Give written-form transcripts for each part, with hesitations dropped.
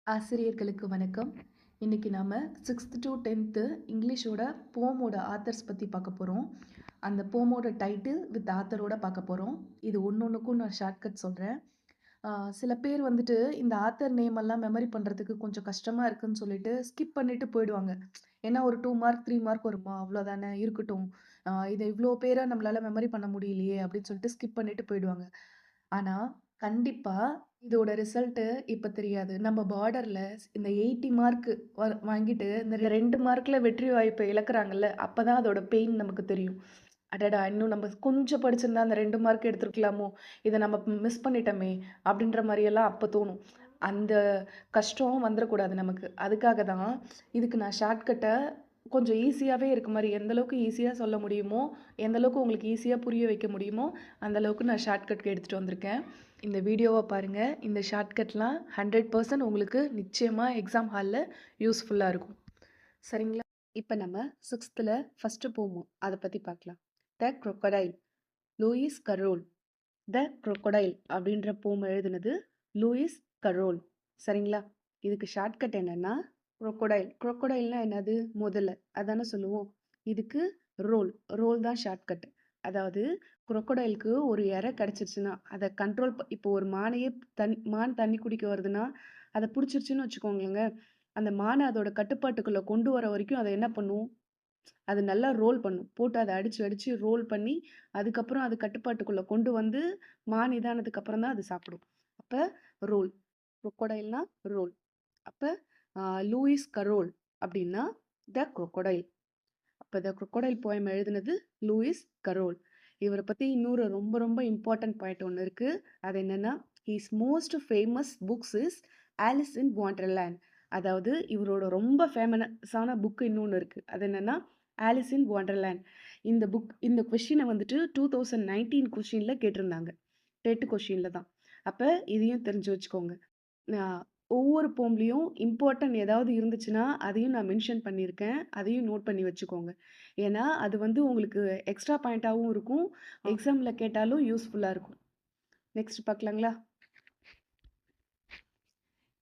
ஆசிரியர்களுக்கு வணக்கம். இன்னைக்கு நாம 6th to 10th இங்கிலீஷோட போமோட ஆத்தர்ஸ் பத்தி பார்க்க போறோம். அந்த போமோட டைட்டில் வித் ஆத்தரோட பார்க்க போறோம். இது ஒன்னொன்னுக்கும் நான் ஷார்ட்கட் சொல்றேன். சில பேர் வந்துட்டு இந்த ஆத்தர் நேம் எல்லாம் மெமரி பண்றதுக்கு கொஞ்சம் கஷ்டமா இருக்குன்னு சொல்லிட்டு ஸ்கிப் பண்ணிட்டு போயிடுவாங்க. ஏன்னா ஒரு 2 மார்க் 3 மார்க் வருமா அவ்வளோதானே இருக்கட்டும். இதை இவ்வளோ பேரை நம்மளால மெமரி பண்ண முடியலையே அப்படின்னு சொல்லிட்டு ஸ்கிப் பண்ணிட்டு போயிடுவாங்க. ஆனா கண்டிப்பா இதோட ரிசல்ட்டு இப்ப தெரியாது. நம்ம பார்டர்ல இந்த 80 மார்க் வாங்கிட்டு இந்த 2 மார்க்ல வெற்றி வாய்ப்பை இழக்குறாங்கல்ல, அப்பதான் அதோட பெயின் நமக்கு தெரியும். அடடா! இன்னும் நம்ம கொஞ்சம் படிச்சிருந்தா அந்த 2 மார்க் எடுத்திருக்கலாமோ! இத நம்ம மிஸ் பண்ணிட்டோமே! அப்டின்ற மாரியெல்லாம் அப்ப தோணும். அந்த கஷ்டம் வந்துரக்கூடாது நமக்கு. அதுக்காக தான் இதுக்கு நான் ஷார்ட்கட்ட கொஞ்சம் ஈஸியாவே இருக்க மாரி எந்த அளவுக்கு ஈஸியா சொல்ல முடியுமோ, எந்த அளவுக்கு உங்களுக்கு ஈஸியா புரிய வைக்க முடியுமோ, அந்த அளவுக்கு நான் ஷார்ட்கட் எடுத்துட்டு வந்திருக்கேன். இந்த வீடியோவ பாருங்க. இந்த ஷார்ட்கட்லாம் 100% உங்களுக்கு நிச்சயமா எக்ஸாம் ஹால்ல யூஸ்ஃபுல்லா இருக்கும். சரிங்களா? இப்ப நம்ம 6த்ல ஃபர்ஸ்ட் போமோ அத பத்தி பார்க்கலாம். த crocodile லூயிஸ் கரோல். த crocodile அப்படின்ற போம் எழுதுனது லூயிஸ் கரோல். சரிங்களா? இதுக்கு ஷார்ட்கட் என்னன்னா crocodile. crocodileனா என்னது? முதலை. அதானே சொல்லுவோம். இதுக்கு ரோல். ரோல் தான் ஷார்ட்கட். அதாவது crocodileக்கு ஒரு இரை கிடைச்சிருச்சுன்னா அதை கண்ட்ரோல் இப்போ ஒரு மானையே மான் தண்ணி குடிக்க வருதுன்னா அதை பிடிச்சிருச்சுன்னு வச்சுக்கோங்களேங்க. அந்த மானை அதோட கட்டுப்பாட்டுக்குள்ள கொண்டு வர வரைக்கும் அதை என்ன பண்ணும்? அது நல்லா ரோல் பண்ணும். போட்டு அத அடிச்சு, அடிச்சு ரோல் பண்ணி, அதுக்கப்புறம் அது கட்டுப்பாட்டுக்குள்ள கொண்டு வந்து, மான் இதானதுக்கு அப்புறம் தான் அது சாப்பிடும். அப்ப ரோல். crocodileனா ரோல். அப்ப அ லூயிஸ் கரோல் அப்டின்னா, த crocodile. அப்ப த crocodile போயம் எழுதுனது லூயிஸ் கரோல். இவர பத்தி இன்னொரு ரொம்ப ரொம்ப இம்பார்ட்டன்ட் பாயிண்ட் ஒண்ணு இருக்கு. அது என்னன்னா, his most famous books is Alice in Wonderland. அதாவது இவரோட ரொம்ப ஃபேமஸான புக் இன்னொன்னு இருக்கு. அது என்னன்னா, ஆலிஸ் இன் வொண்டர்லேண்ட். இந்த கொஸ்டின வந்துட்டு 2019 கொஸ்டின்ல கேட்டிருந்தாங்க. டெட் கொஸ்டின்ல தான். அப்ப இதையும் தெரிஞ்சு வச்சுக்கோங்க. நான் ஒவ்வொரு போம்லயும் இம்பார்ட்டன்ட் ஏதாவது இருந்துச்சுன்னா, அதையும் நான் மென்ஷன் பண்ணியிருக்கேன். அதையும் நோட் பண்ணி வச்சுக்கோங்க. ஏன்னா, அது வந்து உங்களுக்கு எக்ஸ்ட்ரா பாயிண்ட்டாவும் இருக்கும். எக்ஸாம்ல கேட்டாலும் யூஸ்ஃபுல்லா இருக்கும். நெக்ஸ்ட் பார்க்கலாங்களா?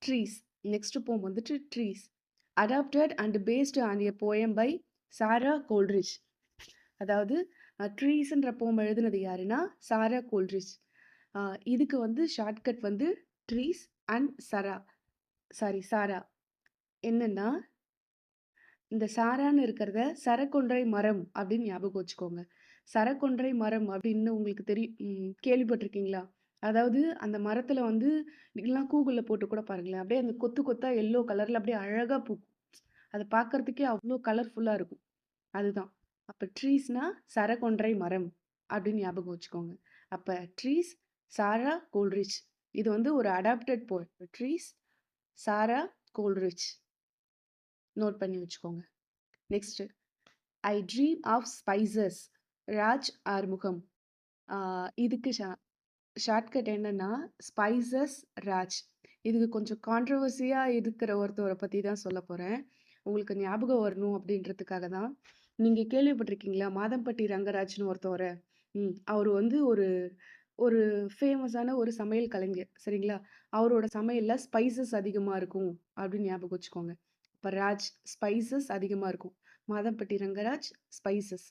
ட்ரீஸ். நெக்ஸ்ட் போம் வந்துட்டு trees. Adapted and based on a poem by Sarah Coleridge. அதாவது ட்ரீஸ்ன்ற போம் எழுதுனது யாருன்னா, சாரா கோல்ட்ரிட்ஜ். இதுக்கு வந்து ஷார்ட்கட் வந்து ட்ரீஸ் அண்ட் சாரா. என்னன்னா, இந்த சாரான்னு இருக்கிறத சரக்கொன்றை மரம் அப்படின்னு ஞாபகம் வச்சுக்கோங்க. சரக்கொன்றை மரம் அப்படின்னு உங்களுக்கு கேள்விப்பட்டிருக்கீங்களா? அதாவது அந்த மரத்துல வந்து இல்லனா கூகுள்ல போட்டு கூட பாருங்களேன். அப்படியே அந்த கொத்து கொத்தா எல்லோ கலர்ல அப்படியே அழகா பூக்கும். அத பார்க்கறதுக்கே அவ்ளோ கலர்ஃபுல்லா இருக்கும். அதுதான். அப்ப ட்ரீஸ்னா சரக்கொன்றை மரம் அப்படின்னு ஞாபகம் வச்சுக்கோங்க. அப்ப ட்ரீஸ் சாரா கோல்ட்ரிட்ஜ். இது வந்து ஒரு adapted poem. Trees Sara Coleridge. Note பண்ணி வச்சுக்கோங்க. Next I dream of spices Raj Arumugam. இதுக்கு ஷார்ட்கட் என்னன்னா ஸ்பைசஸ் ராஜ். இதுக்கு கொஞ்சம் கான்ட்ரவர்சியா இருக்கிற ஒருத்தவரை பத்தி தான் சொல்ல போறேன். உங்களுக்கு ஞாபகம் வரணும் அப்படின்றதுக்காக தான். நீங்க கேள்விப்பட்டிருக்கீங்களா? மாதம்பட்டி ரங்கராஜ்னு ஒருத்தவர? அவரு வந்து ஒரு ஒரு ஃபேமஸான ஒரு சமையல் கலைஞர். சரிங்களா? அவரோட சமையல்ல ஸ்பைசஸ் அதிகமா இருக்கும் அப்படின்னு ஞாபகம் வச்சுக்கோங்க. அப்ப ராஜ் ஸ்பைசஸ் அதிகமா இருக்கும். மாதம்பட்டி ரங்கராஜ் ஸ்பைசஸ்.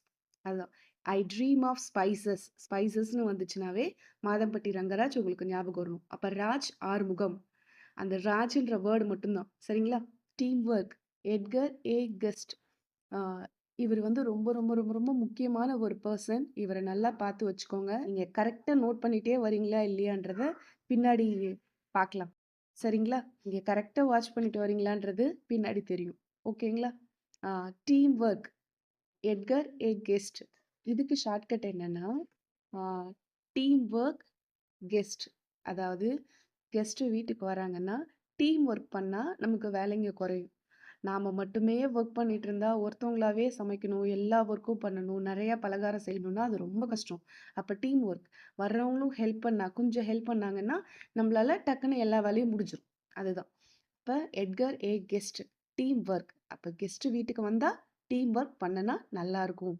அதுதான். I dream of spices. ஸ்பைசஸ்ன்னு வந்துச்சுனாவே மாதம்பட்டி ரங்கராஜ் உங்களுக்கு ஞாபகம் வரணும். அப்ப ராஜ் ஆறுமுகம். அந்த ராஜ்ன்ற வேர்ட் மட்டும் தான். சரிங்களா? Team work. Edgar A guest. ஆ இவரு வந்து ரொம்ப, ரொம்ப, ரொம்ப, ரொம்ப முக்கியமான ஒரு பெர்சன். இவர நல்லா பார்த்து வச்சுக்கோங்க. நீங்க கரெக்ட்டா நோட் பண்ணிட்டே வரீங்களா? இல்லையான்றத பின்னாடி பார்க்கலாம். சரிங்களா? நீங்க கரெக்ட்டா வாட்ச் பண்ணிட்டு வரீங்களான்றது பின்னாடி தெரியும். ஓகேங்களா? ஆ team work. Edgar A guest. இதுக்கு ஷார்ட்கட் என்னன்னா, ஆ டீம் ஒர்க் கெஸ்ட். அதாவது கெஸ்ட் வீட்டுக்கு வராங்கன்னா, டீம் ஒர்க் பண்ணா நமக்கு வேலைங்க குறையும். நாம மட்டுமே ஒர்க் பண்ணிட்டு இருந்தா, ஒருத்தவங்களாவே சமைக்கணும், எல்லா ஒர்க்கும் பண்ணணும், நெறைய பலகாரம் செய்யணும்னா, அது ரொம்ப கஷ்டம். அப்ப டீம் ஒர்க். வர்றவங்களும் கொஞ்சம் ஹெல்ப் பண்ணாங்கன்னா, நம்மளால டக்குன்னு எல்லா வேலையும் முடிஞ்சிரும். அதுதான். அப்ப Edgar A guest. Team work. அப்ப கெஸ்ட் வீட்டுக்கு வந்தா, டீம் ஒர்க் பண்ணுனா நல்லாருக்கும்.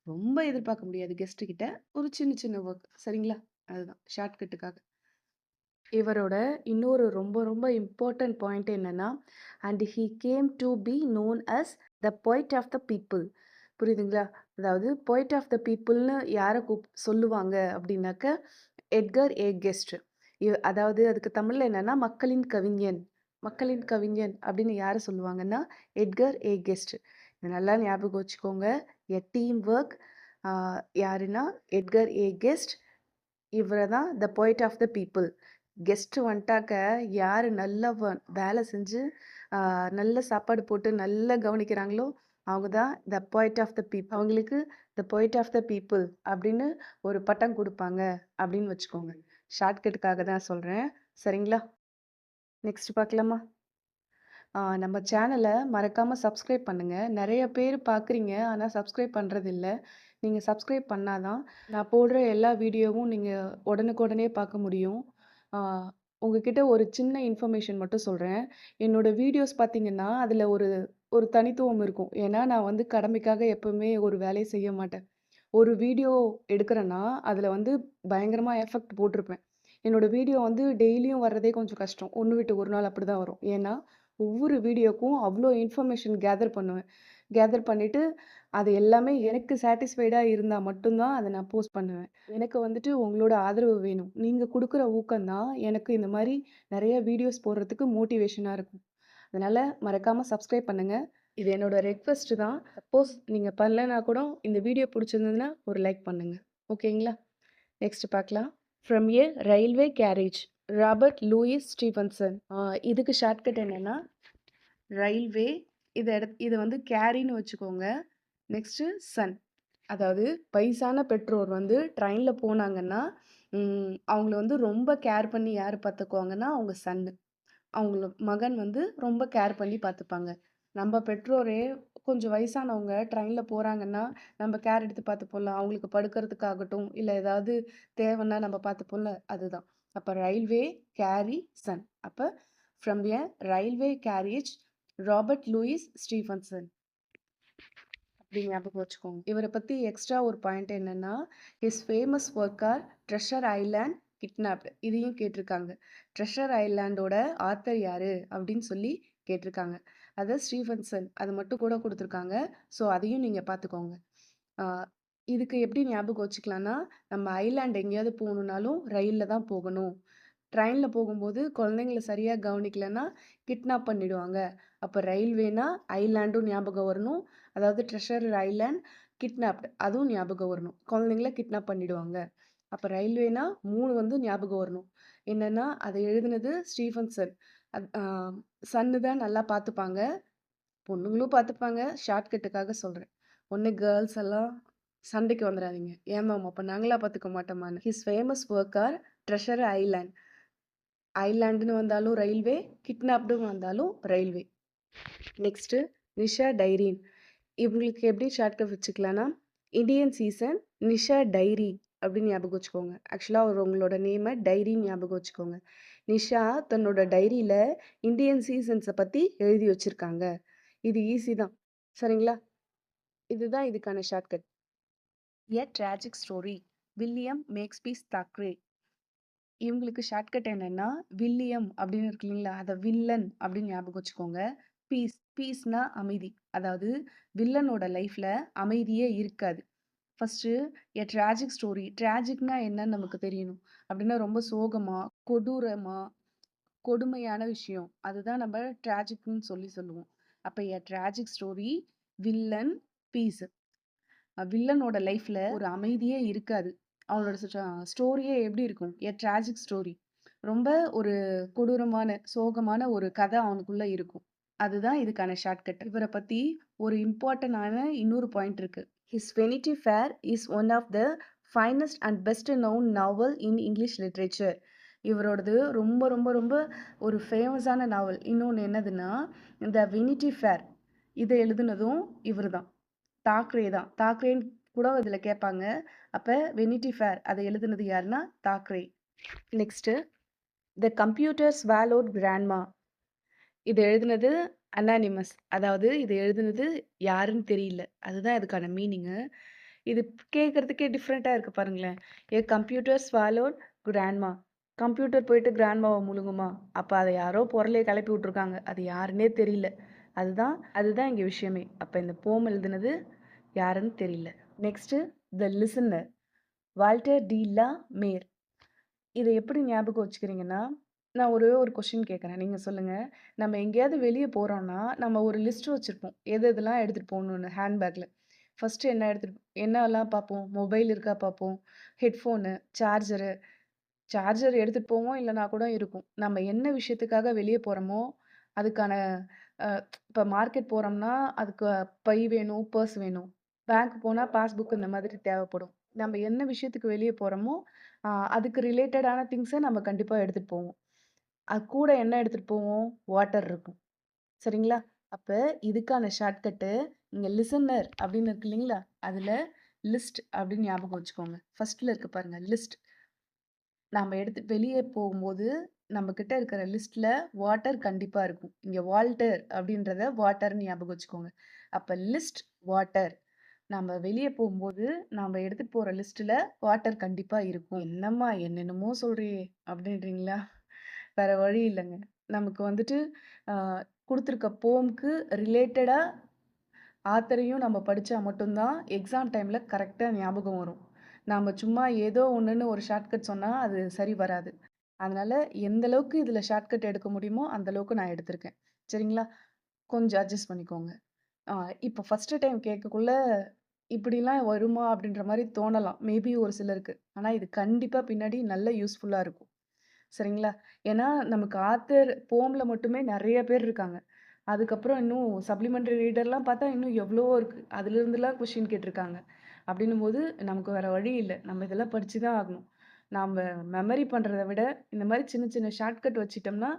ரொம்ப எதிர்பார்க்க முடியாது கெஸ்ட் கிட்ட. ஒரு சின்ன சின்ன ஒர்க். சரிங்களா? அதுதான் ஷார்ட்கட்டுக்காக. இவரோட இன்னொரு ரொம்ப ரொம்ப இம்பார்ட்டன்ட் பாயிண்ட் என்னன்னா, and he came to be known as the poet of the people. புரியுதுங்களா? அதாவது பொய்ட் ஆஃப் த பீப்புள்னு யாரை சொல்லுவாங்க அப்படின்னாக்க, எட்கர் ஏ கெஸ்ட். அதாவது அதுக்கு தமிழ்ல என்னன்னா மக்களின் கவிஞன். மக்களின் கவிஞன் அப்படின்னு யாரை சொல்லுவாங்கன்னா, எட்கர் ஏ கெஸ்ட். இது நல்லா ஞாபகம் வச்சுக்கோங்க. A team work. யாருன்னா எட்கர் ஏ கெஸ்ட். இவரை தான் the poet of the people. Guest வந்துட்டாக்க யார் நல்லா வேலை செஞ்சு நல்ல சாப்பாடு போட்டு நல்லா கவனிக்கிறாங்களோ அவங்க தான் the poet of the people. அவங்களுக்கு த பொய்ட் ஆஃப் த பீப்புள் அப்படின்னு ஒரு பட்டம் கொடுப்பாங்க அப்படின்னு வச்சுக்கோங்க. ஷார்ட்கட்டுக்காக தான் சொல்கிறேன். சரிங்களா? நெக்ஸ்ட் பார்க்கலாமா? நம்ம சேனலை மறக்காமல் சப்ஸ்கிரைப் பண்ணுங்கள். நிறைய பேர் பார்க்குறீங்க, ஆனால் சப்ஸ்கிரைப் பண்ணுறதில்ல. நீங்கள் சப்ஸ்கிரைப் பண்ணாதான் நான் போடுற எல்லா வீடியோவும் நீங்கள் உடனுக்குடனே பார்க்க முடியும். உங்ககிட்ட ஒரு சின்ன இன்ஃபர்மேஷன் மட்டும் சொல்கிறேன். என்னோடய வீடியோஸ் பார்த்தீங்கன்னா அதில் ஒரு ஒரு தனித்துவம் இருக்கும். ஏன்னா நான் வந்து கடமைக்காக எப்போவுமே ஒரு வேலையை செய்ய மாட்டேன். ஒரு வீடியோ எடுக்கிறேன்னா அதில் வந்து பயங்கரமாக எஃபெக்ட் போட்டிருப்பேன். என்னோடய வீடியோ வந்து டெய்லியும் வர்றதே கொஞ்சம் கஷ்டம். ஒன்று விட்டு ஒரு நாள் அப்படி தான் வரும். ஏன்னா ஒவ்வொரு வீடியோக்கும் அவ்வளோ இன்ஃபர்மேஷன் கேதர் பண்ணுவேன். கேதர் பண்ணிவிட்டு அது எல்லாமே எனக்கு சாட்டிஸ்ஃபைடாக இருந்தால் மட்டும்தான் அதை நான் போஸ்ட் பண்ணுவேன். எனக்கு வந்துட்டு உங்களோட ஆதரவு வேணும். நீங்கள் கொடுக்குற ஊக்கம் தான் எனக்கு இந்த மாதிரி நிறைய வீடியோஸ் போடுறதுக்கு மோட்டிவேஷனாக இருக்கும். அதனால் மறக்காமல் சப்ஸ்கிரைப் பண்ணுங்கள். இது என்னோட ரெக்வெஸ்ட் தான். சப்போஸ் நீங்கள் பண்ணலனா கூட இந்த வீடியோ பிடிச்சிருந்ததுன்னா ஒரு லைக் பண்ணுங்கள். ஓகேங்களா? நெக்ஸ்ட் பார்க்கலாம். From a railway carriage, Robert Louis Stevenson. இதுக்கு ஷார்ட்கட் என்னென்னா ரயில்வே. இதை வந்து கேரின்னு வச்சுக்கோங்க. Next son. அதாவது வயசான பெற்றோர் வந்து ட்ரெயினில் போனாங்கன்னா அவங்கள வந்து ரொம்ப கேர் பண்ணி யார் பார்த்துக்குவாங்கன்னா அவங்க சன்னு. அவங்கள மகன் வந்து ரொம்ப கேர் பண்ணி பார்த்துப்பாங்க. நம்ம பெற்றோரே கொஞ்சம் வயசானவங்க ட்ரெயினில் போகிறாங்கன்னா நம்ம கேர் எடுத்து பார்த்துப்போம்ல. அவங்களுக்கு படுக்கிறதுக்காகட்டும் இல்லை ஏதாவது தேவைன்னா நம்ம பார்த்துப்போம்ல, அதுதான். அப்போ ரயில்வே கேரி சன். அப்போ from a railway carriage Robert Louis Stevenson அப்படி ஞாபகம் வச்சுக்கோங்க. இவரை பற்றி எக்ஸ்ட்ரா ஒரு பாயிண்ட் என்னென்னா, his famous work are treasure island kidnapped. இதையும் கேட்டிருக்காங்க. ட்ரெஷர் ஐலாண்டோட ஆத்தர் யார் அப்படின்னு சொல்லி கேட்டிருக்காங்க. அதை ஸ்டீஃபன்சன் அது மட்டும் கூட கொடுத்துருக்காங்க. ஸோ அதையும் நீங்கள் பார்த்துக்கோங்க. இதுக்கு எப்படி ஞாபகம் வச்சுக்கலான்னா, நம்ம ஐலாண்ட் எங்கேயாவது போகணுன்னாலும் ரயிலில் தான் போகணும். ட்ரெயினில் போகும்போது குழந்தைங்கள சரியாக கவனிக்கலைன்னா கிட்னாப் பண்ணிடுவாங்க. அப்போ ரயில்வேனா ஐலாண்டும் ஞாபகம் வரணும். அதாவது ட்ரெஷர் ஐலாண்ட் கிட்னாப்டு அதுவும் ஞாபகம் வரணும். குழந்தைங்கள கிட்னாப் பண்ணிடுவாங்க. அப்போ ரயில்வேனா 3 வந்து ஞாபகம் வரணும். என்னென்னா அதை எழுதுனது ஸ்டீஃபன்சன். சன்னு தான் நல்லா பார்த்துப்பாங்க. பொண்ணுங்களும் பார்த்துப்பாங்க. ஷார்ட்கட்டுக்காக சொல்கிறேன். ஒன்று கேர்ள்ஸ் எல்லாம் சண்டைக்கு வந்துடாதீங்க. ஏன் மேம் அப்போ நாங்களா பார்த்துக்க மாட்டோமான்னு. His famous work are treasure Island. ஐலாண்டுன்னு வந்தாலும் ரயில்வே, கிட்னாப்டுன்னு வந்தாலும் ரயில்வே. நெக்ஸ்ட்டு நிஷா டைரீன். இவங்களுக்கு எப்படி ஷார்ட்கட் வச்சுக்கலான்னா, இந்தியன் சீசன் நிஷா டைரி அப்படின்னு ஞாபகம் வச்சுக்கோங்க. ஆக்சுவலாக உங்களோட நேமை டைரின்னு ஞாபகம் வச்சுக்கோங்க. நிஷா தன்னோட டைரியில் இந்தியன் சீசன்ஸை பற்றி எழுதி வச்சுருக்காங்க. இது ஈஸி தான். சரிங்களா? இதுதான் இதுக்கான ஷார்ட்கட். எ ட்ராஜிக் ஸ்டோரி வில்லியம் மேக்ஸ்பீஸ் தாக்ரே. இவங்களுக்கு ஷார்ட்கட் என்னன்னா வில்லியம் அப்படின்னு இருக்கு இல்லைங்களா, அதை வில்லன் அப்படின்னு ஞாபகம் வச்சுக்கோங்க. பீஸ்னா அமைதி. அதாவது வில்லனோட லைஃப்ல அமைதியே இருக்காது. ஃபர்ஸ்ட்டு எ ட்ராஜிக் ஸ்டோரி. ட்ராஜிக்னா என்னன்னு நமக்கு தெரியணும். அப்படின்னா ரொம்ப சோகமா, கொடூரமா, கொடுமையான விஷயம். அதுதான் நம்ம ட்ராஜிக்னு சொல்லுவோம். அப்போ எ ட்ராஜிக் ஸ்டோரி வில்லன் பீஸ். வில்லனோட லைஃப்ல ஒரு அமைதியே இருக்காது. அவனோட ஸ்டோரியே எப்படி இருக்கும்? எ ட்ராஜிக் ஸ்டோரி. ரொம்ப ஒரு கொடூரமான, சோகமான ஒரு கதை அவனுக்குள்ள இருக்கும். அதுதான் இதுக்கான ஷார்ட்கட். இவரை பத்தி ஒரு இம்பார்ட்டன்டான இன்னொரு பாயிண்ட் இருக்கு. His Vanity Fair is one of the finest and best known novel in English literature. இவரோடது ரொம்ப ரொம்ப ரொம்ப ஒரு ஃபேமஸான நாவல். இன்னொன்று என்னதுன்னா இந்த வெனிட்டி ஃபேர். இதை எழுதுனதும் இவர் தான். தாக்கரே தான். தாக்கரேன்னு கூட இதில் கேட்பாங்க. அப்போ வெனிட்டி ஃபேர் அதை எழுதுனது யாருன்னா Thackeray. Next the computer swallowed grandma. இது எழுதுனது அனானிமஸ். அதாவது இது எழுதுனது யாருன்னு தெரியல. அதுதான் இதுக்கான மீனிங்கு. இது கேட்குறதுக்கே டிஃப்ரெண்ட்டாக இருக்குது பாருங்களேன். A computer swallowed grandma. Computer போயிட்டு கிராண்ட்மாவை முழுங்குமா? அப்ப அத யாரோ பொரளிய கெளப்பி விட்டுருக்காங்க. அது யாருன்னே தெரியல. அதுதான் இங்க விஷயமே. அப்ப இந்த போம் எழுதுனது யாருன்னு தெரியல. Next the listener. Walter de la Mare. இத எப்படி ஞாபகம் வச்சுக்கிறீங்கன்னா, நான் ஒரே ஒரு கொஸ்டின் கேட்கறேன். நீங்க சொல்லுங்க. நம்ம எங்கேயாவது வெளிய போறோம்னா, நம்ம ஒரு லிஸ்ட் வச்சிருப்போம். எது எதெல்லாம் எடுத்துட்டு போகணும்னு ஹேண்ட்பேக்ல. ஃபர்ஸ்ட்டு என்னலாம் பார்ப்போம்? மொபைல் இருக்கா பார்ப்போம். ஹெட்ஃபோனு, சார்ஜர் எடுத்துட்டு போவோம். இல்லன்னா கூட இருக்கும். நம்ம என்ன விஷயத்துக்காக வெளிய போறோமோ, அதுக்கான அ இப்ப மார்க்கெட் போறோம்னா, அதுக்கு பை வேணும், பர்ஸ் வேணும். பேங்க் போனா பாஸ்புக் இந்த மாதிரி தேவைப்படும். நம்ம என்ன விஷயத்துக்கு வெளிய போறோமோ, அ அதுக்கு ரிலேட்டடான திங்ஸ நம்ம கண்டிப்பா எடுத்துட்டு போவோம். அது கூட என்ன எடுத்துட்டு போவோம்? வாட்டர் இருக்கும். சரிங்களா? அப்ப இதுக்கான ஷார்ட்கட்டு இங்க லிசனர் அப்படின்னு இருக்கு இல்லைங்களா? அதுல லிஸ்ட் அப்படின்னு ஞாபகம் வச்சுக்கோங்க. ஃபர்ஸ்ட்ல இருக்கு பாருங்க லிஸ்ட். நாம எடுத்து வெளிய போகும்போது, நம்ம கிட்ட இருக்கிற லிஸ்ட்ல வாட்டர் கண்டிப்பா இருக்கும். இங்க வால்டர் அப்படின்றத வாட்டர்ன்னு ஞாபகம் வச்சுக்கோங்க. அப்ப லிஸ்ட் வாட்டர். நம்ம வெளிய போம்போது, நாம எடுத்துட்டு போற லிஸ்ட்ல வாட்டர் கண்டிப்பா இருக்கும். "என்னம்மா என்னென்னமோ சொல்றியே!" அப்படின்றீங்களா? வேற வழி இல்லங்க. நமக்கு வந்துட்டு அ குடுத்துருக்க போம்க்கு ரிலேட்டடா ஆத்தரையும் நம்ம படிச்சா மட்டும் தான் எக்ஸாம் டைம்ல கரெக்ட்டா ஞாபகம் வரும். நாம சும்மா ஏதோ ஒண்ணுன்னு ஒரு ஷார்ட்கட் சொன்னா அது சரி வராது. அதனால எந்த அளவுக்கு இதுல ஷார்ட்கட் எடுக்க முடியுமோ, அந்த அளவுக்கு நான் எடுத்திருக்கேன். சரிங்களா? கொஞ்சம் அட்ஜஸ்ட் பண்ணிக்கோங்க. ஆ இப்ப ஃபர்ஸ்ட் டைம் கேட்கக்குள்ள, இப்படிலாம் வருமா? அப்படின்ற மாரி தோணலாம். மேபி ஒரு சிலருக்கு. ஆனா இது கண்டிப்பா பின்னாடி நல்ல யூஸ்ஃபுல்லா இருக்கும். சரிங்களா? ஏன்னா, நமக்கு ஆத்தர் போம்ல மட்டுமே நெறைய பேர் இருக்காங்க. அதுக்கப்புறம் இன்னும் சப்ளிமெண்டரி ரீடர்லாம் பார்த்தா இன்னும் எவ்வளவோ இருக்கு. அதிலிருந்துலாம் கொஸ்டின் கேட்டுருக்காங்க. அப்படின்னும்போது நமக்கு வேற வழி இல்ல. நம்ம இதெல்லாம் படிச்சு தான் ஆகணும். நாம மெமரி பண்றத விட, இந்த மாரி சின்ன சின்ன ஷார்ட்கட் வச்சுட்டோம்னா,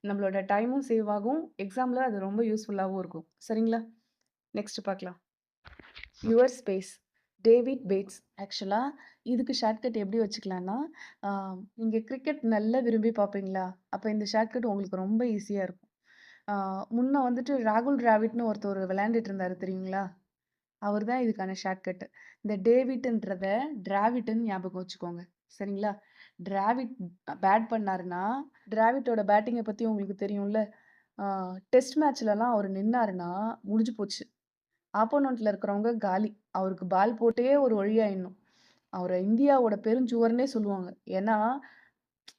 நம்மளோட டைமும் சேவ் ஆகும். எக்ஸாம்ல அது ரொம்ப யூஸ்ஃபுல்லாவும் இருக்கும். சரிங்களா? நெக்ஸ்ட் பார்க்கலாம். Your space. David Bates. ஆக்சுவலா இதுக்கு ஷார்ட்கட் எப்படி வச்சுக்கலான்னா, ஆ நீங்க கிரிக்கெட் நல்லா விரும்பி பார்ப்பீங்களா? அப்ப இந்த ஷார்ட்கட் உங்களுக்கு ரொம்ப ஈஸியா இருக்கும். ஆ முன்ன வந்துட்டு ராகுல் டிராவிட்ன்னு ஒருத்தர் விளையாண்டுட்டு இருந்தாரு தெரியுங்களா? அவர் தான் இதுக்கான ஷார்ட்கட். இந்த டேவிட்ன்றத டிராவிட்ன்னு ஞாபகம் வச்சுக்கோங்க. சரிங்களா? டிராவிட் பேட் பண்ணாருன்னா, டிராவிட்டோட பேட்டிங்க பத்தி உங்களுக்கு தெரியும்ல? ஆ டெஸ்ட் மேட்ச்லலாம் அவரு நின்னாருன்னா, முடிஞ்சு போச்சு. ஆப்போனன்ட்ல இருக்கிறவங்க காலி. அவருக்கு பால் போட்டே ஒரு வழியாயிடணும். அவர இந்தியாவோட பெருஞ்சுவர்ன்னே சொல்லுவாங்க. ஏன்னா,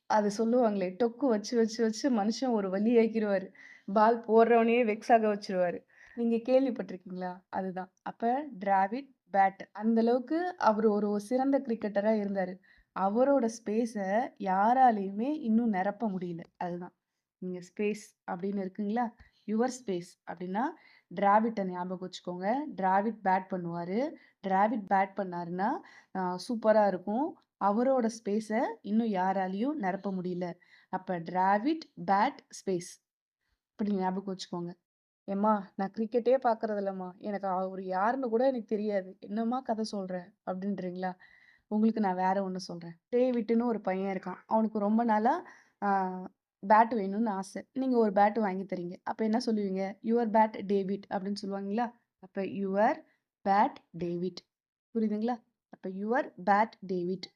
அது சொல்லுவாங்களே, டொக்கு வச்சு வச்சு வச்சு மனுஷன் ஒரு வழி ஆக்கிருவாரு. பால் போடுறவனையே வெக்ஸ் ஆக வச்சுருவாரு. நீங்க கேள்விப்பட்டிருக்கீங்களா? அதுதான். அப்ப டிராவிட், பேட் அந்த அளவுக்கு அவரு ஒரு சிறந்த கிரிக்கெட்டரா இருந்தாரு. அவரோட ஸ்பேஸ யாராலயுமே இன்னும் நிரப்ப முடியல. அதுதான். இங்க ஸ்பேஸ் அப்படின்னு இருக்குங்களா? யுவர் ஸ்பேஸ் அப்படின்னா, டிராவிட்ட ஞாபகம் வச்சுக்கோங்க. டிராவிட் பேட் பண்ணுவாரு. டிராவிட் பேட் பண்ணாருன்னா, சூப்பரா இருக்கும். அவரோட ஸ்பேஸ இன்னும் யாராலயும் நிரப்ப முடியல. அப்ப டிராவிட், பேட், ஸ்பேஸ். இப்படி ஞாபகம் வச்சுக்கோங்க. "ஏம்மா நான் கிரிக்கெட்டே பார்க்கறதில்லம்மா. எனக்கு அவரு யாருன்னு கூட எனக்கு தெரியாது. என்னம்மா கதை சொல்ற?" அப்படின்றீங்களா? உங்களுக்கு நான் வேற ஒண்ணு சொல்றேன். டேவிட்ன்னு ஒரு பையன் இருக்கான். அவனுக்கு ரொம்ப நாளா ஆ பேட் வேணும்னு ஆசை. நீங்க ஒரு பேட் வாங்கி தர்றீங்க. அப்ப என்ன சொல்லுவீங்க? "யுவர் பேட் டேவிட்" அப்படின்னு சொல்லுவாங்களா? அப்ப யுவர் பேட் டேவிட். புரியுதுங்களா? அப்ப your bad David.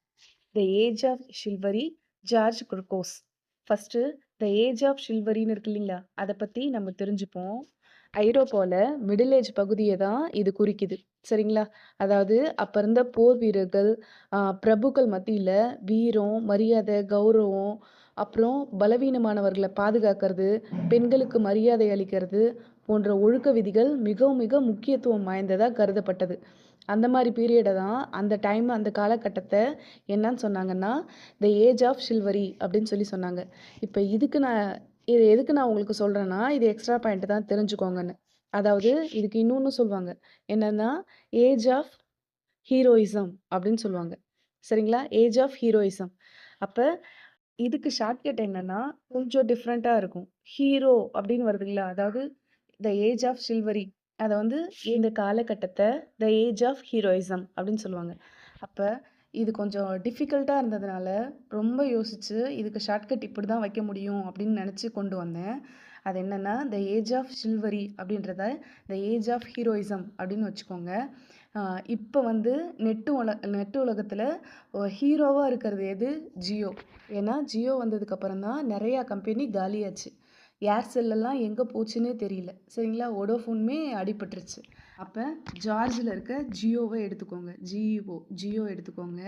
The age of silvery George Crocus. First the age of ஷில்வரின்னு இருக்கு இல்லைங்களா? அத பத்தி நம்ம தெரிஞ்சுப்போம். ஐரோப்பால மிடில் ஏஜ் பகுதிய தான் இது குறிக்குது. சரிங்களா? அதாவது அப்ப இருந்த போர் வீரர்கள், பிரபுக்கள் மத்தியில வீரம், மரியாதை, கௌரவம், அப்புறம் பலவீனமானவர்கள பாதுகாக்கிறது, பெண்களுக்கு மரியாதை அளிக்கிறது போன்ற ஒழுக்க விதிகள் மிகவும் மிக முக்கியத்துவம் வாய்ந்ததா கருதப்பட்டது. அந்த மாரி பீரியட தான் அந்த டைம் அந்த காலகட்டத்த என்னன்னு சொன்னாங்கன்னா, "த ஏஜ் ஆஃப் ஷில்வரி" அப்படின்னு சொன்னாங்க. இப்ப இது எதுக்கு நான் உங்களுக்கு சொல்றேன்னா, இது எக்ஸ்ட்ரா பாயிண்ட் தான் தெரிஞ்சுக்கோங்கன்னு. அதாவது இதுக்கு இன்னொன்னு சொல்வாங்க. என்னன்னா, ஏஜ் ஆஃப் ஹீரோயிசம் அப்படின்னு சொல்லுவாங்க. சரிங்களா? Age of heroism. அப்ப இதுக்கு ஷார்ட்கட் என்னன்னா, கொஞ்சம் டிஃப்ரெண்ட்டா இருக்கும். ஹீரோ அப்படின்னு வருதுங்களா? அதாவது த ஏஜ் ஆஃப் சில்வரி. அத வந்து இந்த காலகட்டத்த த ஏஜ் ஆஃப் ஹீரோயிசம் அப்படின்னு சொல்லுவாங்க. அப்ப இது கொஞ்சம் டிஃபிகல்ட்டா இருந்ததுனால, ரொம்ப யோசிச்சு இதுக்கு ஷார்ட்கட் இப்படி தான் வைக்க முடியும் அப்படின்னு நெனச்சு கொண்டு வந்தேன். அது என்னன்னா, த ஏஜ் ஆஃப் சில்வரி அப்படின்றத த ஏஜ் ஆஃப் ஹீரோயிசம் அப்படின்னு வச்சுக்கோங்க. இப்போ வந்து நெட் உலகத்தில் ஹீரோவாக இருக்கிறது எது? ஜியோ. ஏன்னா ஜியோ வந்ததுக்கப்புறம் தான் நிறையா கம்பெனி காலியாச்சு. ஏர்செல்லாம் எங்கே போச்சுன்னே தெரியல. சரிங்களா? வோடோஃபோனுமே அடிபட்டுருச்சு. அப்போ ஜார்ஜில் இருக்க ஜியோவை எடுத்துக்கோங்க. ஜியோ எடுத்துக்கோங்க.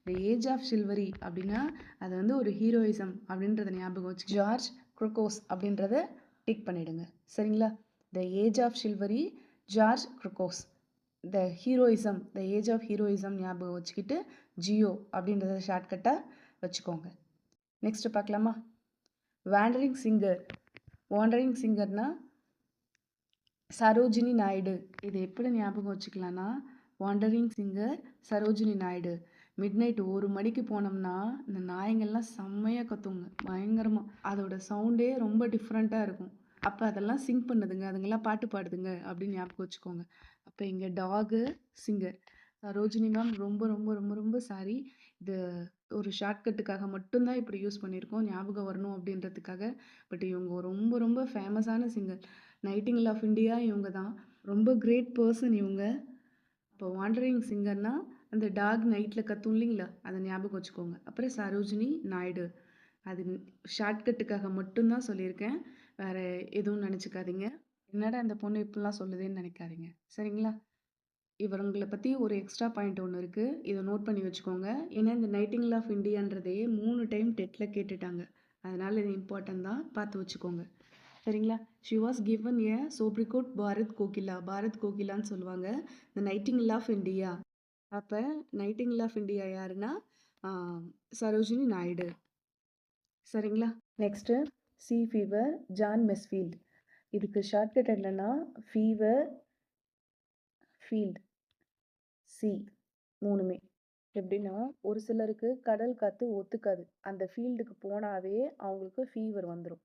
த ஏஜ் ஆஃப் சில்வரி அப்படின்னா அது வந்து ஒரு ஹீரோயிசம் அப்படின்றத ஞாபகம் வச்சு ஜார்ஜ் குரோக்கோஸ் அப்படின்றத டிக் பண்ணிடுங்க. சரிங்களா? The age of silvery, George Crocus. The age of heroism ஞாபகம் வச்சுக்கிட்டு ஜியோ அப்படின்றத ஷார்ட்கட்டாக வச்சுக்கோங்க. நெக்ஸ்ட் பார்க்கலாமா? வாண்டரிங் சிங்கர்னா சரோஜினி நாயுடு. இது எப்படி ஞாபகம் வச்சுக்கலாம்னா, wandering singer Sarojini Naidu. Midnight 1 மணிக்கு போனோம்னா இந்த நாய்ங்கள்லாம் செம்மையாக கத்துங்க, பயங்கரமாக. அதோட சவுண்டே ரொம்ப டிஃப்ரெண்ட்டாக இருக்கும். அப்போ அதெல்லாம் சிங் பண்ணுதுங்க, அதுங்கெல்லாம் பாட்டு பாடுதுங்க அப்படின்னு ஞாபகம் வச்சுக்கோங்க. அப்போ இங்கே டாகு சிங்கர் சரோஜினி மேம். ரொம்ப ரொம்ப ரொம்ப ரொம்ப சாரி. இது ஒரு ஷார்ட்கட்டுக்காக மட்டும்தான் இப்படி யூஸ் பண்ணியிருக்கோம், ஞாபகம் வரணும் அப்படின்றதுக்காக. பட் இவங்க ரொம்ப ரொம்ப ஃபேமஸான சிங்கர். நைட்டிங்கல் ஆஃப் இந்தியா இவங்க தான். ரொம்ப கிரேட் பர்சன் இவங்க. இப்போ வாண்டரிங் சிங்கர்னா அந்த டாக் நைட்டில் கத்தும் இல்லைங்களா, அதை ஞாபகம் வச்சுக்கோங்க. அப்புறம் சரோஜினி நாயுடு. அது ஷார்ட்கட்டுக்காக மட்டும்தான் சொல்லியிருக்கேன், வேறு எதுவும் நினச்சிக்காதீங்க. என்னடா இந்த பொண்ணு இப்படிலாம் சொல்லுதுன்னு நினைக்காதீங்க. சரிங்களா? இவங்களை பற்றி ஒரு எக்ஸ்ட்ரா பாயிண்ட் ஒன்று இருக்குது, இதை நோட் பண்ணி வச்சுக்கோங்க. ஏன்னா இந்த நைட்டிங்கல் ஆஃப் இந்தியான்றதையே 3 டைம் டெட்டில் கேட்டுட்டாங்க. அதனால் இது இம்பார்ட்டன்ட் தான், பார்த்து வச்சுக்கோங்க. சரிங்களா? She was given a sobriquet Bharat கோகிலான்னு சொல்லுவாங்க, த நைட்டிங்கல் ஆஃப் இந்தியா. அப்போ நைட்டிங்கல் ஆஃப் இந்தியா யாருன்னா சரோஜினி நாயுடு. சரிங்களா? Next sea fever, John Masefield. இதுக்கு ஷார்ட்கட் என்னன்னா ஃபீவர், ஃபீல்ட், சி 3மே. எப்படின்னா ஒரு சிலருக்கு கடல் காற்று ஒத்துக்காது, அந்த ஃபீல்டுக்கு போனாவே அவங்களுக்கு ஃபீவர் வந்துடும்.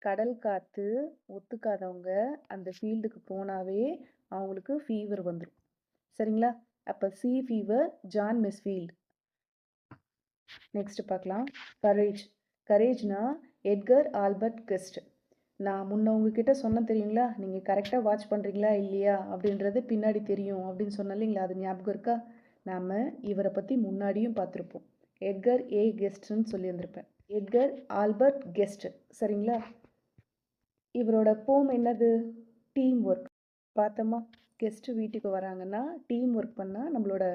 கடல் காற்று ஒத்துக்காதவங்க அந்த ஃபீல்டுக்கு போனாவே அவங்களுக்கு ஃபீவர் வந்துடும். சரிங்களா? அப்போ சி ஃபீவர், ஜான் மெஸ்ஃபீல்ட். நெக்ஸ்ட் பார்க்கலாம். கரேஜ்னா எட்கர் ஆல்பர்ட் கெஸ்ட். நான் முன்ன உங்ககிட்ட சொன்ன தெரியுங்களா, நீங்கள் கரெக்டாக வாட்ச் பண்ணுறீங்களா இல்லையா அப்படின்றது பின்னாடி தெரியும் அப்படின்னு சொன்ன இல்லைங்களா, அது ஞாபகம் இருக்கா? நாம் இவரை பற்றி முன்னாடியும் பார்த்துருப்போம். எட்கர் ஏ கெஸ்ட்னு சொல்லியிருந்திருப்பேன். Edgar Albert Guest. சரிங்களா? இவரோட போம் என்னது? Team work. பார்த்தோமா? கெஸ்ட்டு வீட்டுக்கு வராங்கன்னா டீம் ஒர்க் பண்ணால் நம்மளோட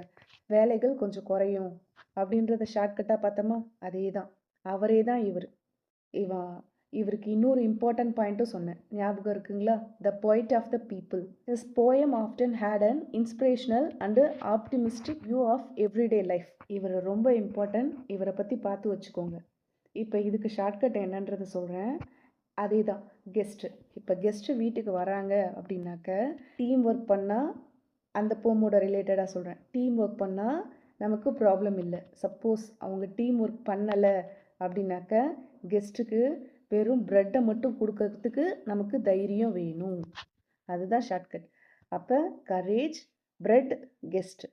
வேலைகள் கொஞ்சம் குறையும் அப்படின்றத ஷார்ட்கட்டாக பார்த்தோமா? அதே தான், அவரே தான் இவர். இவருக்கு இன்னொரு இம்பார்ட்டன்ட் பாயிண்ட்டும் சொன்னேன், ஞாபகம் இருக்குங்களா? The poet of the people. His poem often had an inspirational and optimistic view of everyday life. இவர் ரொம்ப இம்பார்ட்டன்ட், இவரை பற்றி பார்த்து வச்சுக்கோங்க. இப்போ இதுக்கு ஷார்ட்கட் என்னன்றதை சொல்கிறேன். அதே தான், கெஸ்ட்டு. இப்போ கெஸ்ட்டு வீட்டுக்கு வராங்க அப்படின்னாக்க டீம் ஒர்க் பண்ணால், அந்த போமோட ரிலேட்டடாக சொல்கிறேன், டீம் ஒர்க் பண்ணால் நமக்கு ப்ராப்ளம் இல்லை. சப்போஸ் அவங்க டீம் ஒர்க் பண்ணலை அப்படின்னாக்க கெஸ்ட்டுக்கு வெறும் ப்ரெட்டை மட்டும் கொடுக்கறதுக்கு நமக்கு தைரியம் வேணும். அதுதான் ஷார்ட்கட். அப்போ கரேஜ், பிரெட், கெஸ்ட்.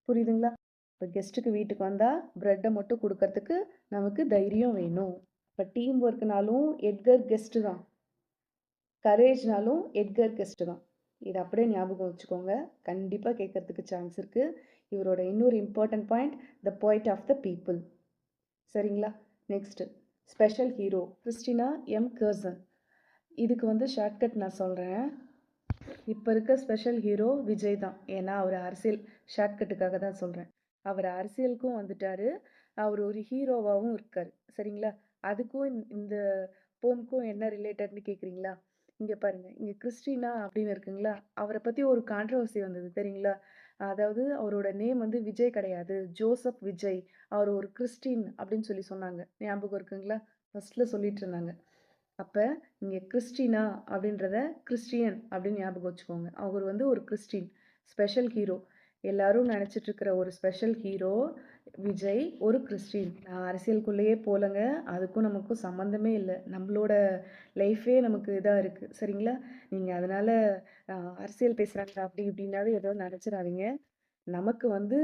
புரியுதுங்களா? இப்போ கெஸ்ட்டுக்கு வீட்டுக்கு வந்தால் ப்ரெட்டை மட்டும் கொடுக்கறதுக்கு நமக்கு தைரியம் வேணும். இப்போ டீம் ஒர்க்னாலும் எட்கர் கெஸ்ட்டு தான், கரேஜ்னாலும் எட்கர் கெஸ்ட்டு தான். இது அப்படியே ஞாபகம் வச்சுக்கோங்க, கண்டிப்பாக கேட்கறதுக்கு சான்ஸ் இருக்குது. இவரோட இன்னொரு important point, the poet of the people. சரிங்களா? Next special hero Christina M Curzon. இதுக்கு வந்து ஷார்ட்கட் நான் சொல்கிறேன். இப்போ இருக்க ஸ்பெஷல் ஹீரோ விஜய் தான். ஏன்னா அவர் அரசியல், ஷார்ட்கட்டுக்காக தான் சொல்கிறேன். அவர் அரசியலுக்கும் வந்துட்டார், அவர் ஒரு ஹீரோவாகவும் இருக்கார். சரிங்களா? அதுக்கும் இந்த போமுக்கும் என்ன ரிலேட்டட்னு கேட்குறீங்களா? இங்கே பாருங்கள், இங்கே கிறிஸ்டினா அப்படின்னு இருக்குங்களா, அவரை பற்றி ஒரு கான்ட்ரவர்சி வந்தது தெரியுங்களா? அதாவது அவரோட நேம் வந்து விஜய் கிடையாது, ஜோசப் விஜய், அவர் ஒரு கிறிஸ்டின் அப்படின்னு சொல்லி சொன்னாங்க. ஞாபகம் இருக்குங்களா? ஃபஸ்ட்டில் சொல்லிட்டு இருந்தாங்க. அப்போ இங்கே கிறிஸ்டினா அப்படின்றத கிறிஸ்டியன் அப்படின்னு ஞாபகம் வச்சுக்கோங்க. அவர் வந்து ஒரு கிறிஸ்டின் ஸ்பெஷல் ஹீரோ. எல்லாரும் நினச்சிட்டு இருக்கிற ஒரு ஸ்பெஷல் ஹீரோ விஜய் ஒரு கிறிஸ்டின். நான் அரசியலுக்குள்ளேயே போகலங்க, அதுக்கும் நமக்கும் சம்மந்தமே இல்லை. நம்மளோட லைஃபே நமக்கு இதாக இருக்குது. சரிங்களா? நீங்கள் அதனால் அரசியல் பேசுகிறாங்க அப்படி இப்படின்னாவே ஏதோ நினச்சிடாதீங்க. நமக்கு வந்து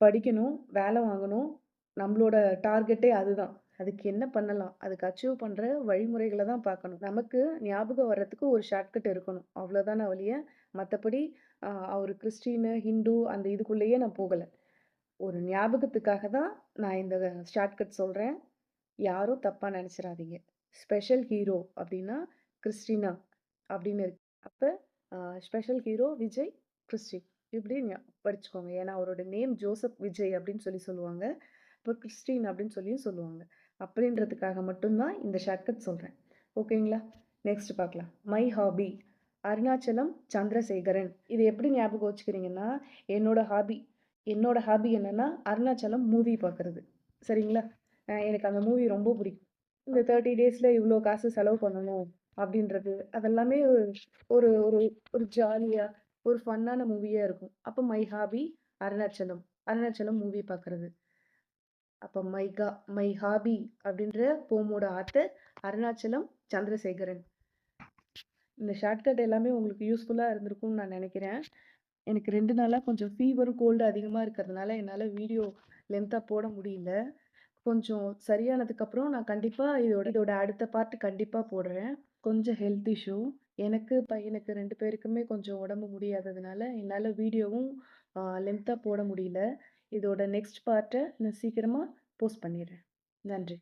படிக்கணும், வேலை வாங்கணும், நம்மளோட டார்கெட்டே அதுதான். அதுக்கு என்ன பண்ணலாம்? அதுக்கு அச்சீவ் பண்ற வழிமுறைகள தான் பார்க்கணும். நமக்கு ஞாபகம் வர்றதுக்கு ஒரு ஷார்ட்கட் இருக்கணும். அவ்வளோதான ஒழிய, மத்தபடி அவரு கிறிஸ்டினு, ஹிந்து அந்த இதுக்குள்ளேயே நான் போகல. ஒரு ஞாபகத்துக்காக தான் நான் இந்த ஷார்ட்கட் சொல்றேன். யாரும் தப்பா நெனச்சிராதீங்க. ஸ்பெஷல் ஹீரோ அப்டின்னா, கிறிஸ்டினா அப்படின்னு இருக்கு. அப்ப a special hero Vijay, Christian இப்படி படிச்சுக்கோங்க. ஏன்னா அவரோட நேம் ஜோசப் விஜய் அப்படின்னு சொல்லுவாங்க. இப்போ கிறிஸ்டின் அப்படின்னு சொல்லியும் சொல்லுவாங்க. அப்படின்றதுக்காக மட்டும் தான் இந்த ஷார்ட்கட் சொல்றேன். ஓகேங்களா? நெக்ஸ்ட் பார்க்கலாம். My hobby Arunachalam Chandrasekaran. இது எப்படி ஞாபகம் வச்சுக்கிறீங்கன்னா, என்னோட ஹாபி என்னோட ஹாபி என்னன்னா, அருணாச்சலம் மூவி பார்க்குறது. சரிங்களா? எனக்கு அந்த மூவி ரொம்ப பிடிக்கும். இந்த 30 டேஸ்ல இவ்ளோ காசு செலவு பண்ணணும் அப்படின்றது, அதெல்லாமே ஒரு ஒரு ஒரு ஜாலியா, ஒரு ஃபன்னான மூவியா இருக்கும். அப்ப my hobby Arunachalam. Arunachalam movie பார்க்குறது. அப்ப மை ஹாபி அப்படின்ற போமோட ஆத்தர் அருணாச்சலம் சந்திரசேகரன். இந்த ஷார்ட்கட் எல்லாமே உங்களுக்கு யூஸ்ஃபுல்லா இருந்திருக்கும்னு நான் நெனைக்கிறேன். எனக்கு 2 நாளா கொஞ்சம் ஃபீவரும், கோல்டு அதிகமா இருக்கிறதுனால என்னால வீடியோ லென்த்தா போட முடியல. கொஞ்சம் சரியானதுக்கப்புறம் நான் கண்டிப்பா இதோட இதோட அடுத்த பார்ட் கண்டிப்பா போடுறேன். கொஞ்சம் ஹெல்த் இஷ்யூ. எனக்கு, பையனுக்கு 2 பேருக்குமே கொஞ்சம் உடம்பு முடியாததுனால, என்னால வீடியோவும் லென்த்தா போட முடியல. இதோட நெக்ஸ்ட் பார்ட்ட நான் சீக்கிரமா போஸ்ட் பண்ணிடுறேன். நன்றி.